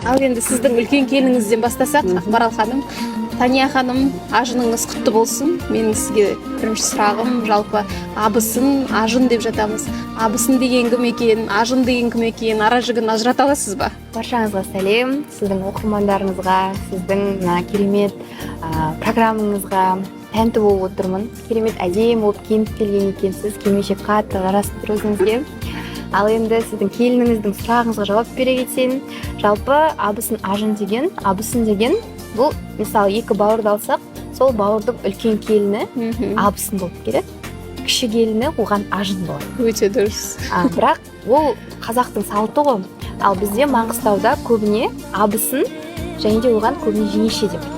Ал енді сіздің үлкен келініңізден бастасақ, Ақмарал ханым, Тания ханым, ажыныңыз құтты болсын. Менің сізге бірінші сұрағым, жалпы абысын, ажын деп жатамыз. Абысын деген кім екен, ажын деген кім екен, ара жігін ажырата аласыз ба? Баршаңызға сәлем, сіздің оқырмандарыңызға, сіздің керемет программаңызға тәнті болып отырмын. Керемет әдемі болып киініп келген екенсіз, кимешек қатты жарасып тұр өзіңізге. Ал енді сіздің келініңіздің сұрағыңызға жауап бере кетейін. Жалпы абысын, ажын деген, абысын деген бұл мысалы екі бауырды алсақ, сол бауырдың үлкен келіні абысын болып келеді. Кіші келіні оған ажын болады. Өте дұрыс. Бірақ ол қазақтың салты ғой. Ал бізде Маңғыстауда көбіне абысын және де оған көбіне жеңеше деп.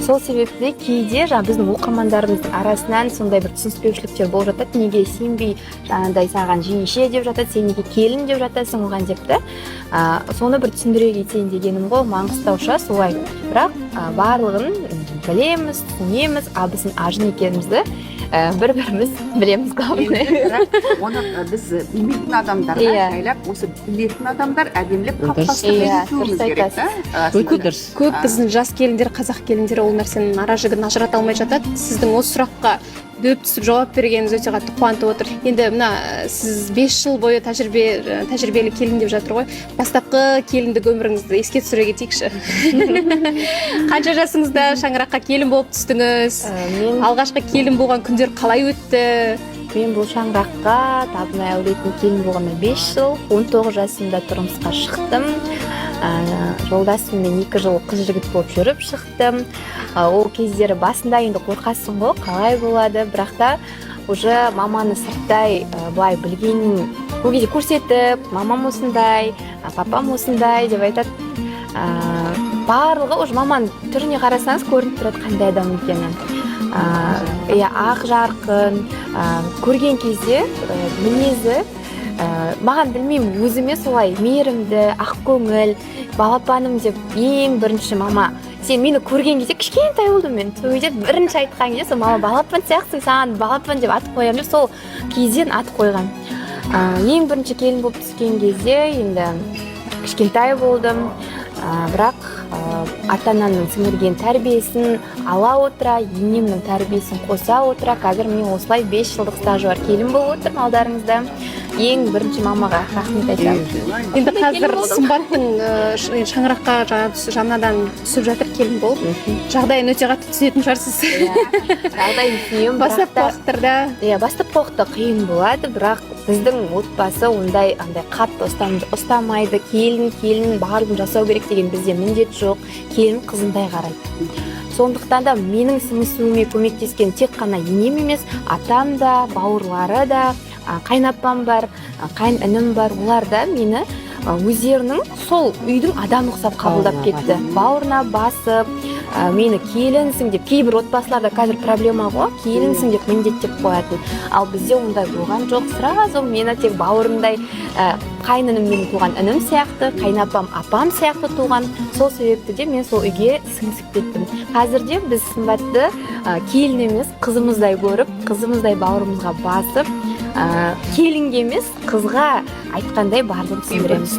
Сол себепті кейде біздің оқырмандарымыздың арасынан сондай бір түсініспеушіліктер болып жатады. Неге сенбей жаңағыдай саған жеңеше деп жатады, сен неге келін деп жатасың оған депті. Соны бір түсіндіре кетейін дегенім ғой, маңғыстауша солай. Бірақ барлығын білеміз, түсінеміз, абысын ажын екенімізді бір-біріміз білеміз главное. Бірақ оны біз білмейтін адамдарға жайлап, осы білетін адамдар әдемілеп қалыптастырып өтуіміз керек та. Өте дұрыс. Көп біздің жас келіндер, қазақ келіндері ол нәрсенің ара жігін ажырата алмай жатады. Сіздің осы сұраққа дөп түсіп жауап бергеніңіз өте қатты қуантып отыр. Енді мына сіз 5 жыл бойы тәжірибелі келін деп жатыр ғой. Бастапқы келіндік өміріңізді еске түсіре кетейікші. Қанша жасыңызда шаңыраққа келін болып түстіңіз? Алғашқы келін болған күндер қалай өтті? Мен бұл шаңыраққа табынай әулетін келін болғанына 5 жыл, 19 жасымда тұрмысқа шықтым. Жолдасыммен 2 жыл қыз жігіт болып жүріп шықтым. Ол кездері басында енді қорқасың ғой, қалай болады, бірақ та уже маманы сырттай былай білгенін ол кезде көрсетіп, мамам осындай, папам осындай деп айтады. Барлығы уже маманың түріне қарасаңыз көрініп тұрады қандай адам екені. Ақ жарқын, көрген кезде мінезі маған білмеймін, өзіме солай мейірімді, ақкөңіл, балапаным деп ең бірінші мама. Сен мені көрген кезде кішкентай болдым мен. Сол кезде бірінші айтқан кезде сол мама балапан сияқтысың, саған балапан деп ат қоямын деп сол кезден ат қойған. Ең бірінші келін болып түскен кезде енді кішкентай болдым. Бірақ ата-ананың сіңірген тәрбиесін ала отыра, енемнің тәрбиесін қоса отыра, қазір мен осылай 5 жылдық стажы бар келін болып отырмын алдарыңызда. Ең бірінші мамаға рахмет айтамын. Енді қазір Сымбаттың шаңыраққа жаңадан түсіп жатыр келін болып. Жағдайын өте қатты түсінетін шығарсыз. Жағдайын түсінемін. Бастапқы уақыттарда. Бастапқы уақытта қиын болады, бірақ біздің отбасы ондай қатты ұстамайды. Келін барлығын жасау керек деген бізде міндет жоқ. Келін қызындай қарайды. Сондықтан да менің сіңісуіме көмектескен тек қана енем емес, атам да, бауырлары да, қайнапам бар, қайын інім бар, олар да мені өздерінің сол үйдің адамы ұқсап қабылдап кетті. Бауырына басып, мені келінсің деп, кейбір отбасыларда қазір проблема ғой, келінсің деп міндеттеп қоятын. Ал бізде ондай болған жоқ. Сразу мені тек бауырымдай, қайныным менің туған інім сияқты, қайнапам апам сияқты туған. Сол себепті де мен сол үйге сіңісіп кеттім. Қазірде біз Сымбатты келін емес, қызымыздай көріп, қызымыздай бауырымызға басып, келінге емес, қызға айтқандай барлығын түсіндіреміз.